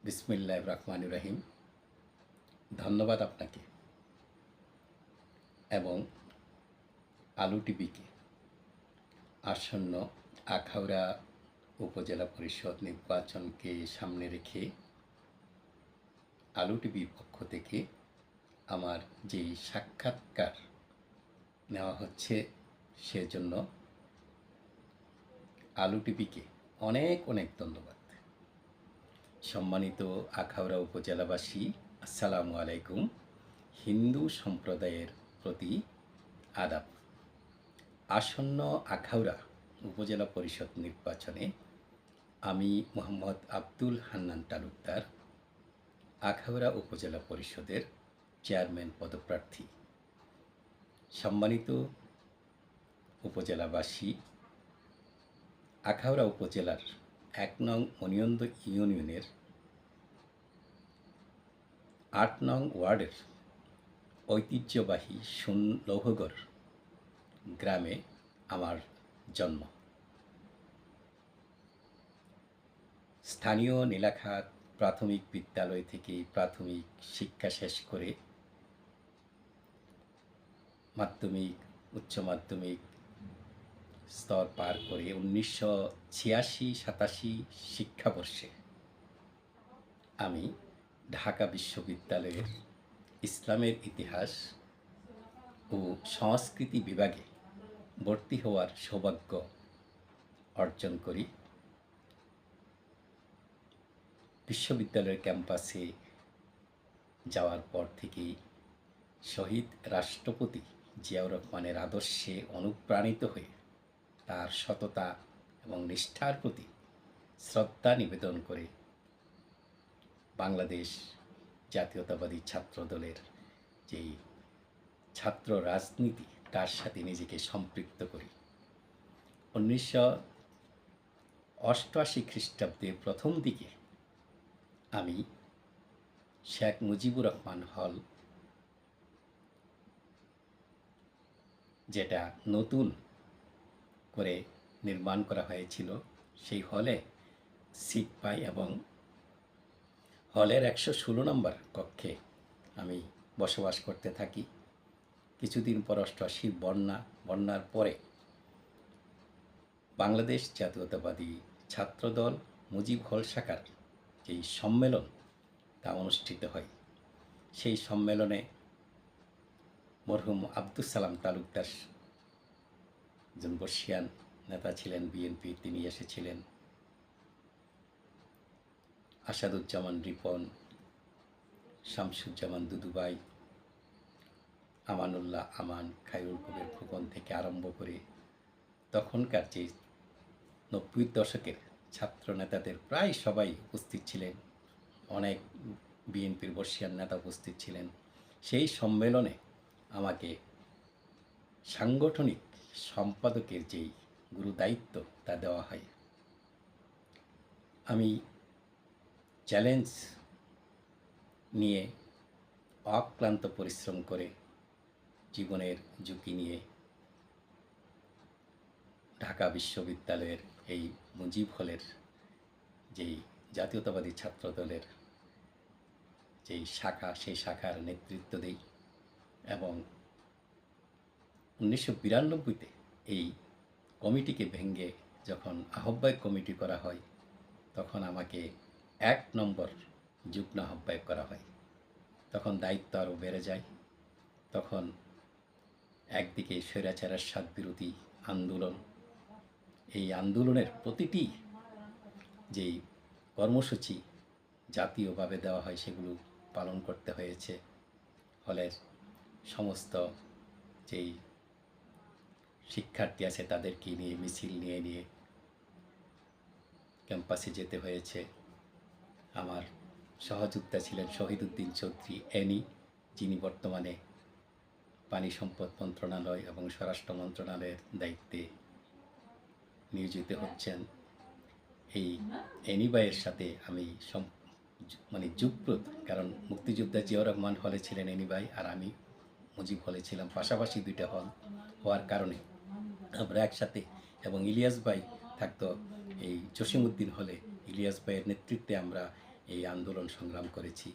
বিসমিল্লাহির রহমানির রহিম। ধন্যবাদ আপনাকে এবং আলু টিভিকে আসন্ন আখাউড়া উপজেলা পরিষদ নির্বাচনকে সামনে রেখে আলু টিভির পক্ষ থেকে আমার যেই সাক্ষাৎকার নেওয়া হচ্ছে সেজন্য আলু টিভিকে অনেক অনেক ধন্যবাদ। সম্মানিত আখাউড়া উপজেলাবাসী, আসসালামু আলাইকুম। হিন্দু সম্প্রদায়ের প্রতি আদাব। আসন্ন আখাউড়া উপজেলা পরিষদ নির্বাচনে আমি মোহাম্মদ আব্দুল হান্নান তালুকদার আখাউড়া উপজেলা পরিষদের চেয়ারম্যান পদপ্রার্থী। সম্মানিত উপজেলাবাসী, আখাউড়া উপজেলার ১ নং মনিয়ন্দ ইউনিয়নের ৮ নং ওয়ার্ডের ঐতিহ্যবাহী লৌহগড় গ্রামে আমার জন্ম। স্থানীয় নীলাখাত প্রাথমিক বিদ্যালয় থেকে প্রাথমিক শিক্ষা শেষ করে মাধ্যমিক, উচ্চ মাধ্যমিক স্তর পার করে ১৯৮৬-৮৭ শিক্ষাবর্ষে আমি ঢাকা বিশ্ববিদ্যালয়ের ইসলামের ইতিহাস ও সংস্কৃতি বিভাগে ভর্তি হওয়ার সৌভাগ্য অর্জন করি। বিশ্ববিদ্যালয়ের ক্যাম্পাসে যাওয়ার পর থেকেই শহীদ রাষ্ট্রপতি জিয়াউর রহমানের আদর্শে অনুপ্রাণিত হয়ে তার সততা এবং নিষ্ঠার প্রতি শ্রদ্ধা নিবেদন করে বাংলাদেশ জাতীয়তাবাদী ছাত্র দলের যেই ছাত্র রাজনীতি তার সাথে নিজেকে সম্পৃক্ত করি। ১৯৮৮ খ্রিস্টাব্দে প্রথম দিকে আমি শেখ মুজিবুর রহমান হল, যেটা নতুন করে নির্মাণ করা হয়েছিল, সেই হলে সিট পাই এবং হলের ১১৬ নম্বর কক্ষে আমি বসবাস করতে থাকি। কিছুদিন পর ৮৮ বন্যার পরে বাংলাদেশ জাতীয়তাবাদী ছাত্রদল মুজিব হল শাখার যেই সম্মেলন তা অনুষ্ঠিত হয়। সেই সম্মেলনে মরহুম আব্দুস সালাম তালুকদার, একজন বর্ষিয়ান নেতা ছিলেন বিএনপি, তিনি এসেছিলেন। আসাদুজ্জামান রিপন, শামসুজ্জামান দুদুভাই, আমানুল্লাহ আমান, খায়রুল কবির খোকন থেকে আরম্ভ করে তখনকার যে ৯০ দশকের ছাত্র নেতাদের প্রায় সবাই উপস্থিত ছিলেন। অনেক বিএনপির বর্ষিয়ান নেতা উপস্থিত ছিলেন। সেই সম্মেলনে আমাকে সাংগঠনিক সম্পাদকের যেই গুরুদায়িত্ব তা দেওয়া হয়। আমি চ্যালেঞ্জ নিয়ে অক্লান্ত পরিশ্রম করে জীবনের ঝুঁকি নিয়ে ঢাকা বিশ্ববিদ্যালয়ের এই মুজিব হলের যেই জাতীয়তাবাদী ছাত্রদলের যেই শাখা, সেই শাখার নেতৃত্ব দেই এবং ১৯৯২-তে এই কমিটিকে ভেঙে যখন আহ্বায়ক কমিটি করা হয়, তখন আমাকে ১ নম্বর যুগ্ম আহ্বায়ক করা হয়। তখন দায়িত্ব আরও বেড়ে যায়। তখন একদিকে স্বৈরাচার এরশাদ বিরোধী আন্দোলন, এই আন্দোলনের প্রতিটি যেই কর্মসূচি জাতীয়ভাবে দেওয়া হয় সেগুলো পালন করতে হয়েছে। হলের সমস্ত যেই শিক্ষার্থী আছে তাদেরকে নিয়ে মিছিল নিয়ে ক্যাম্পাসে যেতে হয়েছে। আমার সহযোদ্ধা ছিলেন শহীদ উদ্দিন চৌধুরী এনি, যিনি বর্তমানে পানি সম্পদ মন্ত্রণালয় এবং স্বরাষ্ট্র মন্ত্রণালয়ের দায়িত্বে নিয়োজিত হচ্ছেন। এই এনি ভাইয়ের সাথে আমি যুগপ্রদ, কারণ মুক্তিযোদ্ধা জিয়াউর রহমান হলে ছিলেন এনি ভাই আর আমি মুজিব হলে ছিলাম, পাশাপাশি দুইটা হল হওয়ার কারণে আমরা একসাথে, এবং ইলিয়াস ভাই থাকতো এই জসিমউদ্দিন হলে। ইলিয়াস ভাইয়ের নেতৃত্বে আমরা এই আন্দোলন সংগ্রাম করেছি।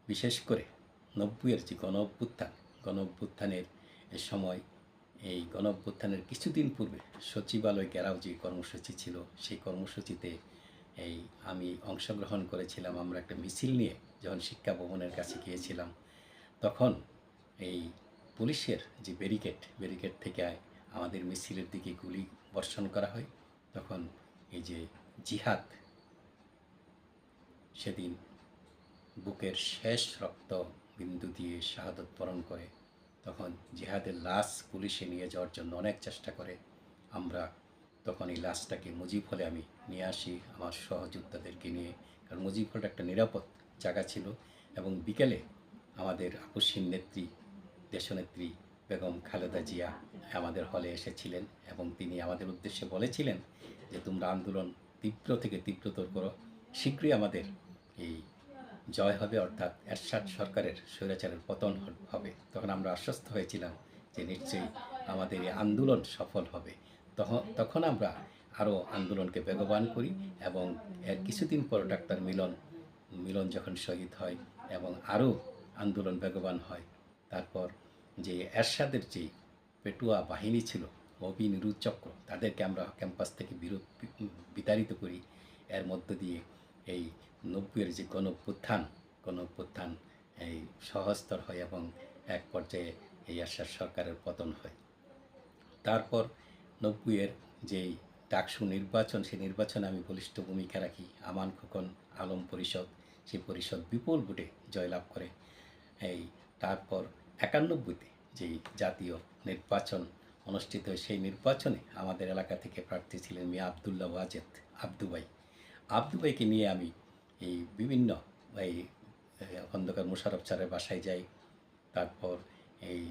বিশেষ করে 90-এর যে গণ অভ্যুত্থানের সময়, এই গণ অভ্যুত্থানের কিছুদিন পূর্বে সচিবালয় ঘেরাও যে কর্মসূচি ছিল, সেই কর্মসূচিতে আমি অংশগ্রহণ করেছিলাম। আমরা একটা মিছিল নিয়ে যখন শিক্ষা ভবনের কাছে গিয়েছিলাম, তখন এই পুলিশের যে ব্যারিকেড থেকে আমাদের মিছিলের দিকে গুলি বর্ষণ করা হয়। তখন এই যে জিহাদ সেদিন বুকের শেষ রক্ত বিন্দু দিয়ে শাহাদত বরণ করে। তখন জিহাদের লাশ পুলিশে নিয়ে যাওয়ার জন্য অনেক চেষ্টা করে। আমরা তখন এই লাশটাকে মুজিব হলে আমি নিয়ে আসি আমার সহযোদ্ধাদেরকে নিয়ে, কারণ মুজিব হলটা একটা নিরাপদ জায়গা ছিল। এবং বিকেলে আমাদের আপসহীন নেত্রী, দেশনেত্রী বেগম খালেদা জিয়া আমাদের হলে এসেছিলেন এবং তিনি আমাদের উদ্দেশ্যে বলেছিলেন যে তোমরা আন্দোলন তীব্র থেকে তীব্রতর করো, শীঘ্রই আমাদের এই জয় হবে, অর্থাৎ এরশাদ সরকারের স্বৈরাচারের পতন হবে। তখন আমরা আশ্বস্ত হয়েছিলাম যে নিশ্চয়ই আমাদের এই আন্দোলন সফল হবে। তখন আমরা আরও আন্দোলনকে বেগবান করি এবং এর কিছুদিন পর ডাক্তার মিলন যখন শহীদ হয় এবং আরও আন্দোলন বেগবান হয়। তারপর যে এরশাদের যে পেটুয়া বাহিনী ছিল, অবিনিরুদ্ধ চক্র, তাদেরকে আমরা ক্যাম্পাস থেকে বিতাড়িত করি। এর মধ্য দিয়ে এই 90-এর যে গণ অভ্যুত্থান এই সহস্তর হয় এবং এক পর্যায়ে এই এরশাদ সরকারের পতন হয়। তারপর 90-এর যেই ডাকসু নির্বাচন, সেই নির্বাচনে আমি বলিষ্ঠ ভূমিকা রাখি। আমান খোকন আলম পরিষদ, সেই পরিষদ বিপুল ভোটে জয়লাভ করে। তারপর 91-তে যেই জাতীয় নির্বাচন অনুষ্ঠিত হয়, সেই নির্বাচনে আমাদের এলাকা থেকে প্রার্থী ছিলেন মিয়া আবদুল্লাহ ওয়াজেদ আবদু ভাইকে নিয়ে আমি বিভিন্ন এই খন্দকার মোশাররফ স্যারের বাসায় যাই। তারপর এই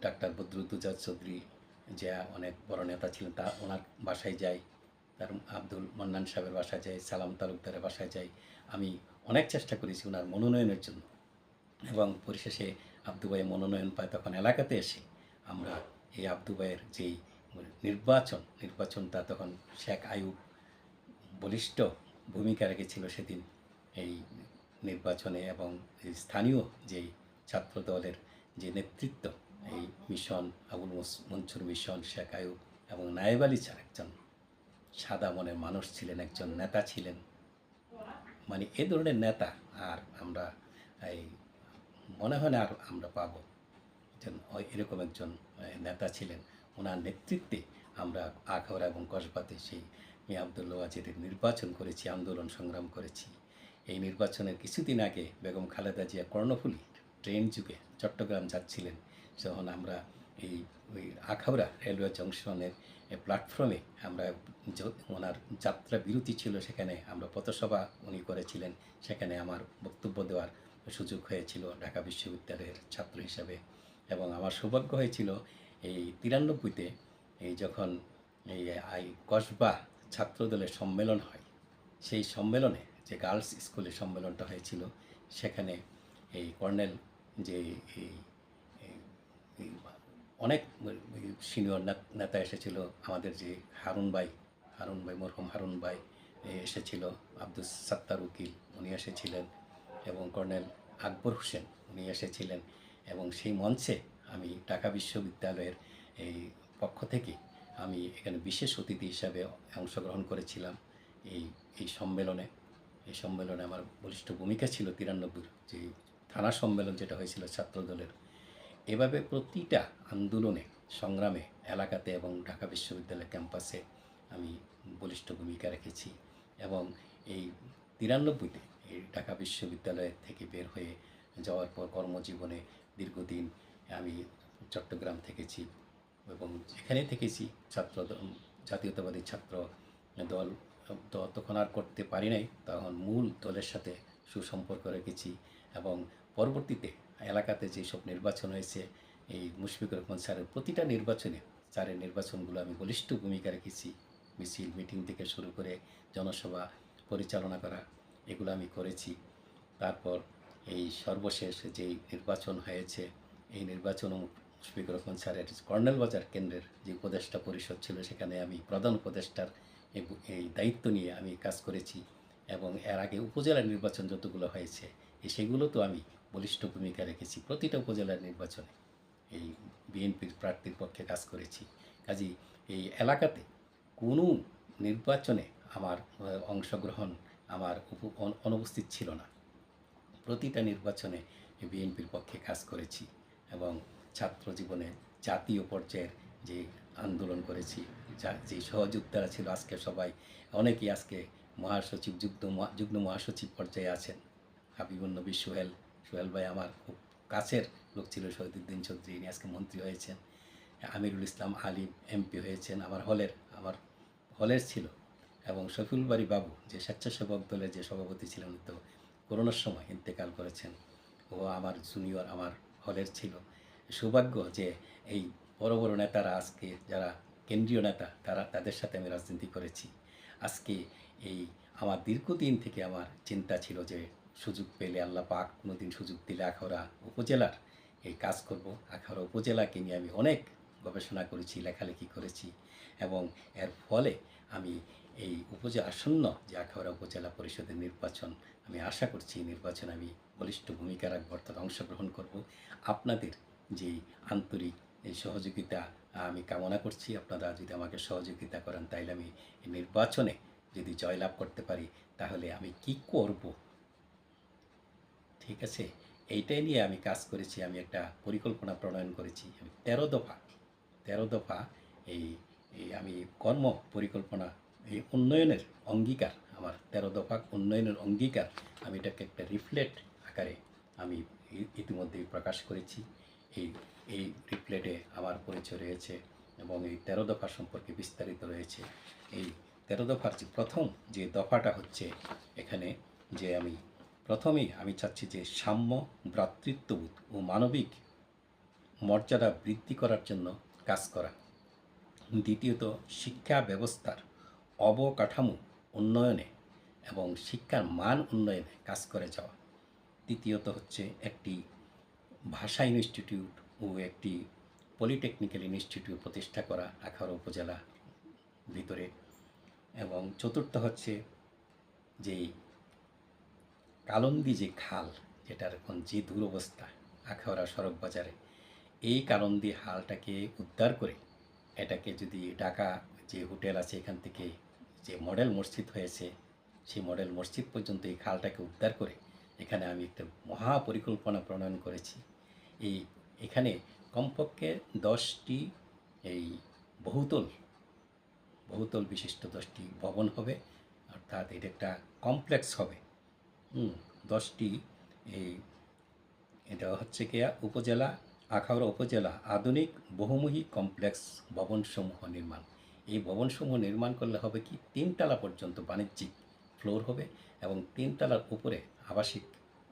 ডাক্তার বদরুদ্দোজা চৌধুরী, যে অনেক বড় নেতা ছিলেন, ওনার বাসায় যাই। তার আব্দুল মান্নান সাহেবের বাসায় যাই, সালাম তালুকদারের বাসায় যাই। আমি অনেক চেষ্টা করেছি ওনার মনোনয়নের জন্য, এবং পরিশেষে আবদু ভাই মনোনয়ন পায়। তখন এলাকাতে এসে আমরা এই আবদু ভাইয়ের যেই নির্বাচনটা, তখন শেখ আইয়ুব বলিষ্ঠ ভূমিকা রেখেছিল সেদিন এই নির্বাচনে, এবং স্থানীয় যেই ছাত্র দলের যে নেতৃত্ব, এই মিশন আবুল মনসুর মিশন, শেখ আইয়ুব এবং নায়েব আলী স্যার একজন সাদা মনের মানুষ ছিলেন, একজন নেতা ছিলেন। মানে এ ধরনের নেতা আর আমরা এই মনে হয় না আর আমরা পাবো। এরকম একজন নেতা ছিলেন। ওনার নেতৃত্বে আমরা আখাউড়া এবং কসবাতে সেই মিয়া আবদুল্লাহ ওয়াজেদের নির্বাচন করেছি, আন্দোলন সংগ্রাম করেছি। এই নির্বাচনের কিছুদিন আগে বেগম খালেদা জিয়া কর্ণফুলী ট্রেন যুগে চট্টগ্রাম যাচ্ছিলেন, যখন আমরা ওই আখাউড়া রেলওয়ে জংশনের প্ল্যাটফর্মে আমরা ওনার যাত্রা বিরতি ছিল, সেখানে আমরা পথসভা উনি করেছিলেন, সেখানে আমার বক্তব্য দেওয়ার সুযোগ হয়েছিল ঢাকা বিশ্ববিদ্যালয়ের ছাত্র হিসাবে। এবং আমার সৌভাগ্য হয়েছিল এই 93-তে যখন এই কসবা ছাত্রদলের সম্মেলন হয়, সেই সম্মেলনে যে গার্লস স্কুলের সম্মেলনটা হয়েছিল, সেখানে এই কর্নেল যে অনেক সিনিয়র নেতা এসেছিল, আমাদের যে হারুন ভাই মরহুম হারুন ভাই এসেছিল, আব্দুস সাত্তার উকিল উনি এসেছিলেন, এবং কর্নেল আকবর হোসেন উনি এসেছিলেন। এবং সেই মঞ্চে আমি ঢাকা বিশ্ববিদ্যালয়ের এই পক্ষ থেকে আমি এখানে বিশেষ অতিথি হিসাবে অংশগ্রহণ করেছিলাম এই সম্মেলনে। এই সম্মেলনে আমার বলিষ্ঠ ভূমিকা ছিল 93-র যে থানা সম্মেলন যেটা হয়েছিল ছাত্রদলের। এভাবে প্রতিটা আন্দোলনে সংগ্রামে এলাকাতে এবং ঢাকা বিশ্ববিদ্যালয় ক্যাম্পাসে আমি বলিষ্ঠ ভূমিকা রেখেছি। এবং এই 93-তে এই ঢাকা বিশ্ববিদ্যালয় থেকে বের হয়ে যাওয়ার পর কর্মজীবনে দীর্ঘদিন আমি চট্টগ্রাম থেকেছি, এবং এখানে থেকেছি জাতীয়তাবাদী ছাত্র দল তখন আর করতে পারি নাই, তখন মূল দলের সাথে সুসম্পর্ক রেখেছি। এবং পরবর্তীতে এলাকাতে যেসব নির্বাচন হয়েছে, এই মুশফিকুর রহমান স্যারের প্রতিটা নির্বাচনে স্যারের নির্বাচনগুলো আমি বলিষ্ঠ ভূমিকা রেখেছি। মিছিল মিটিং থেকে শুরু করে জনসভা পরিচালনা করা, এগুলো আমি করেছি। তারপর এই সর্বশেষ যেই নির্বাচন হয়েছে, এই নির্বাচনও মুশফিকুর রহমান স্যারের কর্নেল বাজার কেন্দ্রের যে উপদেষ্টা পরিষদ ছিল, সেখানে আমি প্রধান উপদেষ্টার এই দায়িত্ব নিয়ে আমি কাজ করেছি। এবং এর আগে উপজেলা নির্বাচন যতগুলো হয়েছে সেগুলো তো আমি বলিষ্ঠ ভূমিকা রেখেছি প্রতিটা উপজেলার নির্বাচনে এই বিএনপির প্রার্থীর পক্ষে কাজ করেছি। কাজেই এই এলাকাতে কোনো নির্বাচনে আমার অংশগ্রহণ আমার অনুপস্থিত ছিল না। প্রতিটা নির্বাচনে বিএনপির পক্ষে কাজ করেছি এবং ছাত্র জীবনে জাতীয় পর্যায়ের যে আন্দোলন করেছি, যে সহযোদ্ধারা ছিল আজকে সবাই অনেকেই আজকে মহাসচিব যুগ্ম মহাসচিব পর্যায়ে আছেন। হাবিবুন্নবী সোহেল ভাই আমার খুব কাছের লোক ছিল, শহীদুদ্দিন চৌধুরী ইনি আজকে মন্ত্রী হয়েছেন। আমিরুল ইসলাম আলিম এমপি হয়েছেন, আমার হলের ছিল। এবং শফিউল বারী বাবু যে স্বেচ্ছাসেবক দলের যে সভাপতি ছিলেন, তো করোনার সময় ইন্তেকাল করেছেন, ও আমার জুনিয়র আমার হলের ছিল। সৌভাগ্য যে এই বড় বড় নেতারা আজকে যারা কেন্দ্রীয় নেতা তাদের সাথে আমি রাজনীতি করেছি। আজকে এই আমার দীর্ঘদিন থেকে আমার চিন্তা ছিল যে সুযোগ পেলে আল্লাহ পাক কোনো দিন সুযোগ দিলে আখাউড়া উপজেলার এই কাজ করব। আখাউড়া উপজেলাকে নিয়ে আমি অনেক গবেষণা করেছি, লেখালেখি করেছি এবং এর ফলে আমি এই আসন্ন যে আখাউড়া উপজেলা পরিষদের নির্বাচন, আমি আশা করছি নির্বাচনে আমি বলিষ্ঠ ভূমিকা রাখব, অর্থাৎ অংশগ্রহণ করব। আপনাদের যে আন্তরিক এই সহযোগিতা আমি কামনা করছি। আপনারা যদি আমাকে সহযোগিতা করেন তাইলে আমি এই নির্বাচনে যদি জয়লাভ করতে পারি তাহলে আমি কি করব, ঠিক আছে, এইটাই নিয়ে আমি কাজ করেছি। আমি একটা পরিকল্পনা প্রণয়ন করেছি। আমি 13 দফা এই আমি কর্ম পরিকল্পনা এই উন্নয়নের অঙ্গীকার, আমার 13 দফা উন্নয়নের অঙ্গীকার, আমি এটাকে একটা রিফ্লেট আকারে আমি ইতিমধ্যেই প্রকাশ করেছি। এই এই রিফ্লেটে আমার পরিচয় রয়েছে এবং এই 13 দফা সম্পর্কে বিস্তারিত রয়েছে। এই 13 দফার যে প্রথম যে দফাটা হচ্ছে এখানে যে আমি প্রথমেই আমি চাচ্ছি যে সাম্য, ভ্রাতৃত্ববোধ ও মানবিক মর্যাদা বৃদ্ধি করার জন্য কাজ করা। দ্বিতীয়ত, শিক্ষা ব্যবস্থার অবকাঠামো উন্নয়নে এবং শিক্ষার মান উন্নয়নে কাজ করে যাওয়া। তৃতীয়ত হচ্ছে একটি ভাষা ইনস্টিটিউট ও একটি পলিটেকনিক্যাল ইনস্টিটিউট প্রতিষ্ঠা করা আখাউড়া উপজেলা ভিতরে। এবং চতুর্থ হচ্ছে যে কালন্দি যে খাল, যেটার এখন যে দুরবস্থা আখাউড়া সড়ক বাজারে, এই কালন্দি হালটাকে উদ্ধার করে এটাকে যদি ঢাকা যে হোটেল আছে এখান থেকে যে মডেল মসজিদ হয়েছে সেই মডেল মসজিদ পর্যন্ত এই খালটাকে উদ্ধার করে এখানে আমি একটা মহা পরিকল্পনা প্রণয়ন করেছি। এখানে কমপক্ষে 10টি এই বহুতল বিশিষ্ট 10টি ভবন হবে, অর্থাৎ এটা একটা কমপ্লেক্স হবে। 10টি এই এটা হচ্ছে কি উপজেলা আখাউড়া উপজেলা আধুনিক বহুমুখী কমপ্লেক্স ভবনসমূহ নির্মাণ। এই ভবনসমূহ নির্মাণ করলে হবে কি 3 তলা পর্যন্ত বাণিজ্যিক ফ্লোর হবে এবং 3 তলার উপরে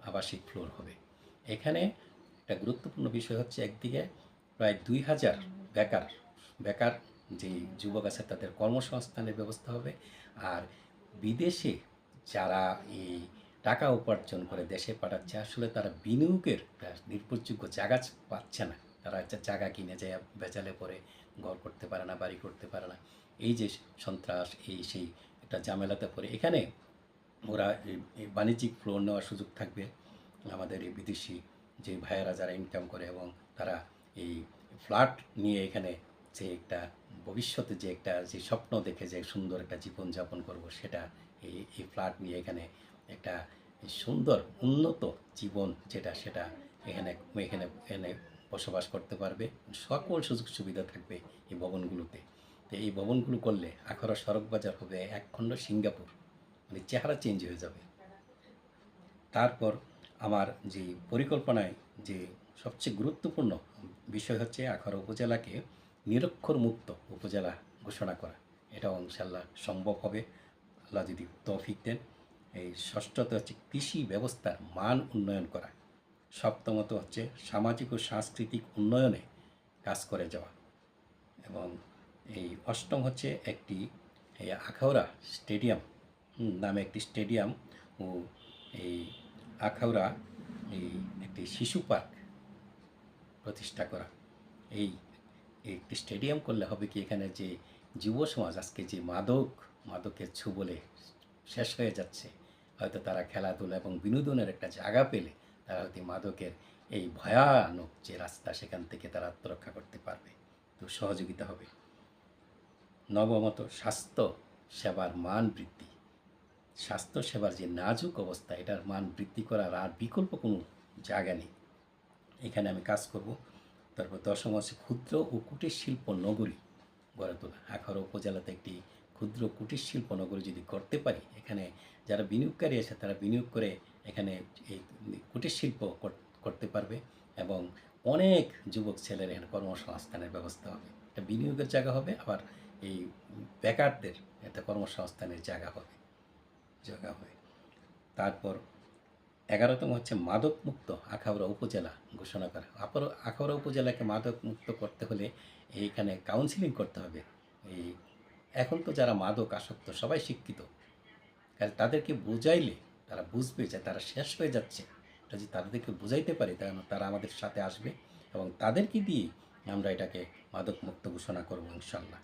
আবাসিক ফ্লোর হবে। এখানে একটা গুরুত্বপূর্ণ বিষয় হচ্ছে একদিকে প্রায় 2000 বেকার যে যুবক আছে তাদের কর্মসংস্থানের ব্যবস্থা হবে। আর বিদেশে যারা এই টাকা উপার্জন করে দেশে পাঠাচ্ছে, আসলে তারা বিনিয়োগের নির্ভরযোগ্য জায়গা পাচ্ছে না। তারা একটা জায়গা কিনে যায় বেচালে পরে ঘর করতে পারে না, বাড়ি করতে পারে না। এই যে সন্ত্রাস সেই একটা ঝামেলাতে পড়ে এখানে ওরা এই বাণিজ্যিক ফ্লোর নেওয়ার সুযোগ থাকবে। আমাদের এই বিদেশি যে ভাইয়েরা যারা ইনকাম করে এবং তারা এই ফ্ল্যাট নিয়ে এখানে যে একটা ভবিষ্যতে যে স্বপ্ন দেখে যে সুন্দর একটা জীবনযাপন করব, সেটা এই ফ্ল্যাট নিয়ে এখানে একটা সুন্দর উন্নত জীবন সেটা এখানে বসবাস করতে পারবে। সকল সুযোগ সুবিধা থাকবে এই ভবনগুলোতে। তো এই ভবনগুলো করলে আখাউড়া সড়ক বাজার হবে একখণ্ড সিঙ্গাপুর, মানে চেহারা চেঞ্জ হয়ে যাবে। তারপর আমার যে পরিকল্পনায় যে সবচেয়ে গুরুত্বপূর্ণ বিষয় হচ্ছে আখাউড়া উপজেলাকে নিরক্ষর মুক্ত উপজেলা ঘোষণা করা। এটাও ইনশাল্লাহ সম্ভব হবে আল্লাহ যদি তৌফিক দেন। এই ষষ্ঠত হচ্ছে কৃষি ব্যবস্থার মান উন্নয়ন করা। সপ্তমত হচ্ছে সামাজিক ও সাংস্কৃতিক উন্নয়নে কাজ করে যাওয়া। এবং এই অষ্টম হচ্ছে একটি এই আখাউড়া স্টেডিয়াম নামে একটি স্টেডিয়াম ও এই আখাউড়া এই একটি শিশু পার্ক প্রতিষ্ঠা করা। এই একটি স্টেডিয়াম করলে হবে কি, এখানে যে যুব সমাজ আজকে যে মাদকের ছোবলে শেষ হয়ে যাচ্ছে, হয়তো তারা খেলাধুলা এবং বিনোদনের একটা জায়গা পেলে তারা হয়তো মাদকের এই ভয়ানক যে রাস্তা সেখান থেকে তারা আত্মরক্ষা করতে পারবে। তো সহযোগিতা হবে। নবমত, স্বাস্থ্য সেবার মান বৃদ্ধি। স্বাস্থ্যসেবার যে নাজুক অবস্থা, এটার মান বৃদ্ধি করার আর বিকল্প কোনো জায়গা নেই। এখানে আমি কাজ করব। তারপর দশম আছে ক্ষুদ্র ও কুটির শিল্প নগরী গড়ে তোলা। আখাউড়া উপজেলাতে একটি ক্ষুদ্র কুটির শিল্প নগরী যদি করতে পারি, এখানে যারা বিনিয়োগকারী আছে তারা বিনিয়োগ করে এখানে এই কুটির শিল্প করতে পারবে এবং অনেক যুবক ছেলের এখানে কর্মসংস্থানের ব্যবস্থা হবে। এটা বিনিয়োগের জায়গা হবে, আবার এই বেকারদের একটা কর্মসংস্থানের জায়গা হবে। তারপর 11তম হচ্ছে মাদক মুক্ত আখাউড়া উপজেলা ঘোষণা করা। আখাউড়া উপজেলাকে মাদক মুক্ত করতে হলে এইখানে কাউন্সিলিং করতে হবে। এই এখন তো যারা মাদক আসক্ত সবাই শিক্ষিত, কারণ তাদেরকে বুঝাইলে তারা বুঝবে যে তারা শেষ হয়ে যাচ্ছে। এটা যদি তাদেরকে বুঝাইতে পারি তারা আমাদের সাথে আসবে এবং তাদেরকে দিয়ে আমরা এটাকে মাদক মুক্ত ঘোষণা করবো ইনশাল্লাহ।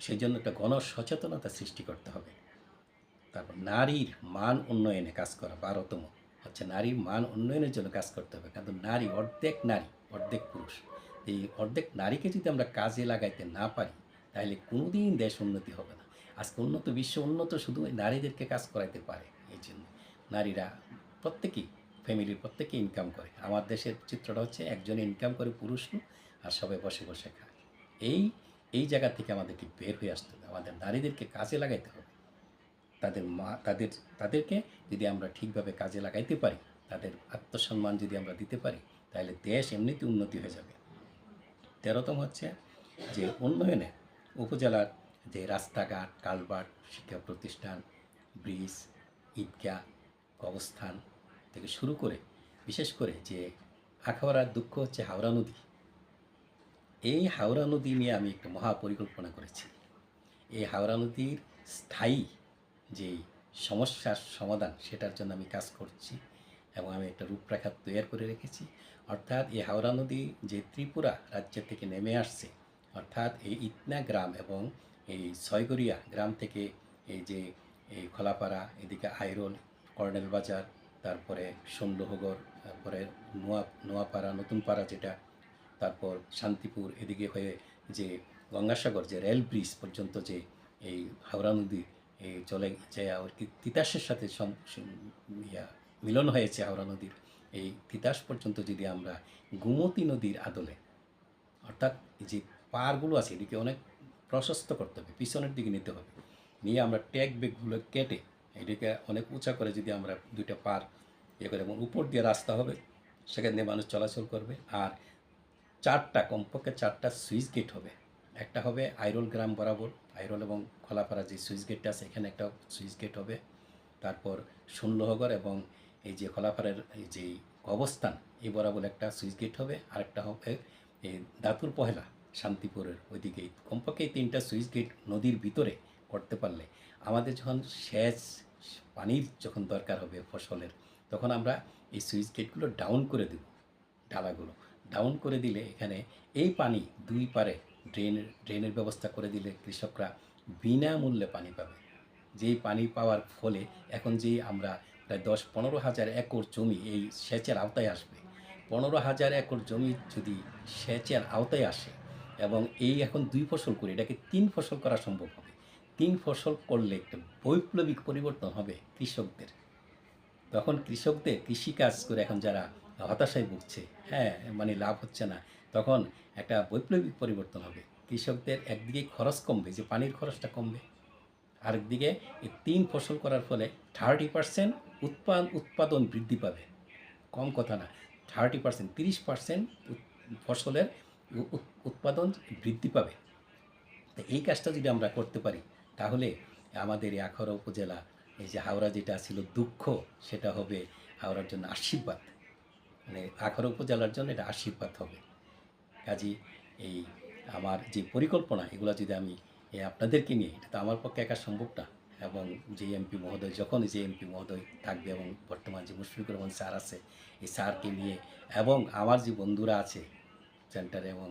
সেই জন্য একটা গণসচেতনতা সৃষ্টি করতে হবে। তারপর নারীর মান উন্নয়নে কাজ করা। 12তম হচ্ছে নারীর মান উন্নয়নের জন্য কাজ করতে হবে, কিন্তু নারী অর্ধেক পুরুষ। এই অর্ধেক নারীকে যদি আমরা কাজে লাগাইতে না পারি তাহলে কোনোদিন দেশ উন্নতি হবে না। আজকে উন্নত বিশ্ব উন্নত শুধু নারীদেরকে কাজ করাইতে পারে। এই জন্য নারীরা ফ্যামিলির প্রত্যেকে ইনকাম করে। আমার দেশের চিত্রটা হচ্ছে একজনে ইনকাম করে পুরুষ লোক আর সবাই বসে বসে খায়। এই জায়গা থেকে আমাদেরকে বের হয়ে আসতে হবে, আমাদের নারীদেরকে কাজে লাগাইতে হবে। তাদেরকে যদি আমরা ঠিকভাবে কাজে লাগাইতে পারি, তাদের আত্মসম্মান যদি আমরা দিতে পারি, তাহলে দেশ এমনিতে উন্নতি হয়ে যাবে। 13তম হচ্ছে যে উন্নয়নে উপজেলার যে রাস্তাঘাট, কালভার্ট, শিক্ষা প্রতিষ্ঠান, ব্রিজ, ঈদগাহ, কবরস্থান থেকে শুরু করে বিশেষ করে যে আখাউড়ার দুঃখ হচ্ছে হাওড়া নদী। এই হাওড়া নদী নিয়ে আমি একটা মহাপরিকল্পনা করেছি। এই হাওড়া নদীর স্থায়ী যে সমস্যার সমাধান সেটার জন্য আমি কাজ করছি এবং আমি একটা রূপরেখা তৈরি করে রেখেছি। অর্থাৎ এই হাওড়া নদী যে ত্রিপুরা রাজ্য থেকে নেমে আসছে, অর্থাৎ এই ইতনা গ্রাম এবং এই ছয়গড়িয়া গ্রাম থেকে এই খোলাপাড়া, এদিকে আইরোল, কর্নেল বাজার, তারপরে ষোলহগর, তারপরে নোয়াপাড়া, নতুনপাড়া যেটা, তারপর শান্তিপুর, এদিকে হয়ে যে গঙ্গাসাগর যে রেল ব্রিজ পর্যন্ত যে এই হাওড়া নদী এই চলে যায় আর কি তিতাসের সাথে মিলন হয়েছে হাওড়া নদীর, এই তিতাস পর্যন্ত যদি আমরা গোমতী নদীর আদলে, অর্থাৎ যে পাড়গুলো আছে এদিকে অনেক প্রশস্ত করতে হবে, পিছনের দিকে নিতে হবে, নিয়ে আমরা ট্যাগ বেগগুলো কেটে এদিকে অনেক উঁচা করে যদি আমরা দুইটা পার করে এবং উপর দিয়ে রাস্তা হবে, সেখান দিয়ে মানুষ চলাচল করবে। আর কমপক্ষে চারটা সুইচ গেট হবে। একটা হবে আইরোল গ্রাম বরাবর, আইরোল এবং খোলাপাড়া যে সুইচ গেটটা আছে এখানে একটা সুইচ গেট হবে। তারপর ষোলহগর এবং এই যে খোলাপাড়ার এই যে অবস্থান এই বরাবর একটা সুইচ গেট হবে। আরেকটা হবে এই দাতুর পহেলা শান্তিপুরের ওইদিকে। কমপক্ষে এই 3টা সুইচ গেট নদীর ভিতরে করতে পারলে আমাদের যখন সেচ পানির যখন দরকার হবে ফসলের, তখন আমরা এই সুইচ গেটগুলো ডাউন করে দেব, ডালাগুলো ডাউন করে দিলে এখানে এই পানি দুই পারে ড্রেনের ব্যবস্থা করে দিলে কৃষকরা বিনামূল্যে পানি পাবে। যেই পানি পাওয়ার ফলে এখন যে আমরা প্রায় 10-15 হাজার একর জমি এই সেচের আওতায় আসবে। 15,000 একর জমি যদি সেচের আওতায় আসে এবং এই এখন 2 ফসল করে এটাকে 3 ফসল করা সম্ভব হবে। 3 ফসল করলে একটা বৈপ্লবিক পরিবর্তন হবে কৃষকদের। তখন কৃষকদের কৃষিকাজ করে এখন যারা হতাশায় ভুগছে, মানে লাভ হচ্ছে না, তখন একটা বৈপ্লবিক পরিবর্তন হবে। কৃষকদের একদিকে খরচ কমবে, যে পানির খরচটা কমবে, আরেকদিকে এই 3 ফসল করার ফলে 30% উৎপাদন বৃদ্ধি পাবে। কম কথা না, 30%, 30% ফসলের উৎপাদন বৃদ্ধি পাবে। তো এই কাজটা যদি আমরা করতে পারি তাহলে আমাদের এই আখাউড়া উপজেলা, এই যে হাওড়া যেটা ছিল দুঃখ, সেটা হবে হাওড়ার জন্য আশীর্বাদ। মানে আখাউড়া উপজেলার জন্য এটা আশীর্বাদ হবে। কাজী এই আমার যে পরিকল্পনা এগুলো যদি আমি আপনাদেরকে নিয়ে, এটা তো আমার পক্ষে একা সম্ভব না, এবং যে এমপি মহোদয় যখন যে এমপি মহোদয় থাকবে এবং বর্তমান যে মুশফিকুর রহমান স্যার আছে, এই স্যারকে নিয়ে এবং আমার যে বন্ধুরা আছে সেন্টারে এবং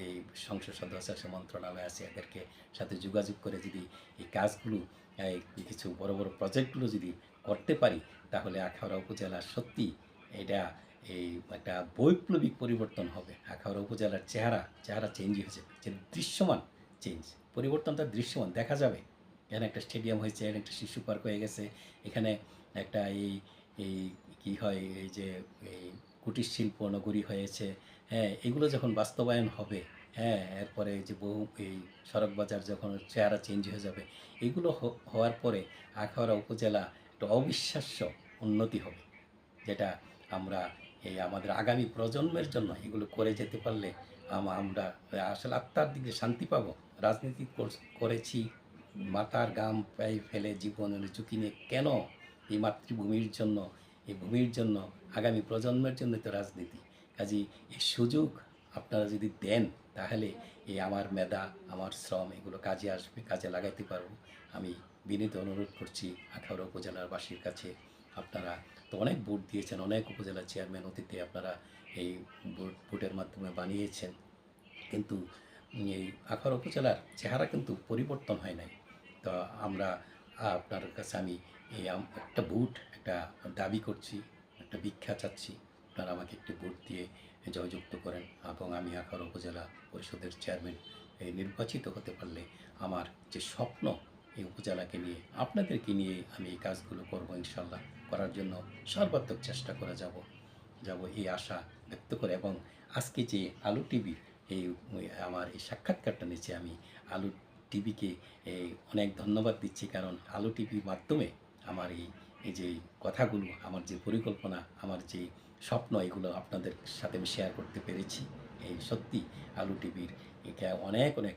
এই সংসদ সদস্য আছে, মন্ত্রণালয় আছে, এদেরকে সাথে যোগাযোগ করে যদি এই কাজগুলো কিছু বড় বড় প্রজেক্টগুলো যদি করতে পারি, তাহলে আখাউড়া উপজেলা সত্যি এটা এই একটা বৈপ্লবিক পরিবর্তন হবে। আখাউড়া উপজেলার চেহারা চেঞ্জ হয়ে যাবে, যে দৃশ্যমান চেঞ্জ, পরিবর্তনটা দৃশ্যমান দেখা যাবে। এখানে একটা স্টেডিয়াম হয়েছে, এখানে একটা শিশু পার্ক হয়ে গেছে, এখানে একটা এই কী হয়, এই যে এই কুটির শিল্প নগরী হয়েছে, হ্যাঁ, এগুলো যখন বাস্তবায়ন হবে, হ্যাঁ, এরপরে যে বহু এই সড়ক বাজার যখন চেহারা চেঞ্জ হয়ে যাবে, এগুলো হওয়ার পরে আখাউড়া উপজেলা একটা অবিশ্বাস্য উন্নতি হবে, যেটা আমরা এই আমাদের আগামী প্রজন্মের জন্য এগুলো করে যেতে পারলে আমরা আসলে আত্মার দিকে শান্তি পাবো। রাজনীতি করেছি মাথার ঘাম পায়ে ফেলে জীবনের ঝুঁকি নিয়ে, কেন? এই মাতৃভূমির জন্য, এই ভূমির জন্য, আগামী প্রজন্মের জন্য তো রাজনীতি। কাজেই এই সুযোগ আপনারা যদি দেন, তাহলে এই আমার মেধা, আমার শ্রম এগুলো কাজে আসবে, কাজে লাগাইতে পারবো। আমি বিনীত অনুরোধ করছি আখাউড়া উপজেলার বাসীর কাছে, আপনারা তো অনেক ভোট দিয়েছেন, অনেক উপজেলা চেয়ারম্যান অতীতে আপনারা এই ভোটের মাধ্যমে বানিয়েছেন, কিন্তু এই আখাউড়া উপজেলার চেহারা কিন্তু পরিবর্তন হয় নাই। তো আমরা আপনার কাছে আমি একটা ভোট, একটা দাবি করছি, একটা ভিক্ষা চাচ্ছি, আপনারা আমাকে একটি ভোট দিয়ে জয়যুক্ত করেন, এবং আমি আখাউড়া উপজেলা পরিষদের চেয়ারম্যান নির্বাচিত হতে পারলে আমার যে স্বপ্ন, এই উপজেলাকে নিয়ে, আপনাদেরকে নিয়ে আমি এই কাজগুলো করবো ইনশাল্লাহ। করার জন্য সর্বাত্মক চেষ্টা করে যাব এই আশা ব্যক্ত করে। এবং আজকে যে আলো টিভি এই আমার এই সাক্ষাৎকারটা নিচ্ছে, আমি আলো টিভিকে অনেক ধন্যবাদ দিচ্ছি, কারণ আলো টিভির মাধ্যমে আমার এই যে কথাগুলো, আমার যে পরিকল্পনা, আমার যে স্বপ্ন, এগুলো আপনাদের সাথে আমি শেয়ার করতে পেরেছি। এই সত্যি আলো টিভির একে অনেক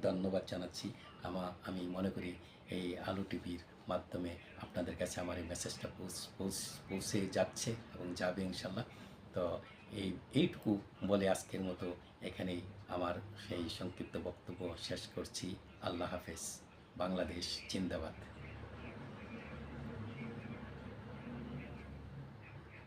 ধন্যবাদ জানাচ্ছি। আমি মনে করি এই আলো টিভির মাধ্যমে আপনাদের কাছে আমার এই মেসেজটা পৌঁছে যাচ্ছে এবং যাবে ইনশাল্লাহ। তো এইটুকু বলে আজকের মতো এখানেই আমার সেই সংক্ষিপ্ত বক্তব্য শেষ করছি। আল্লাহ হাফেজ। বাংলাদেশ জিন্দাবাদ।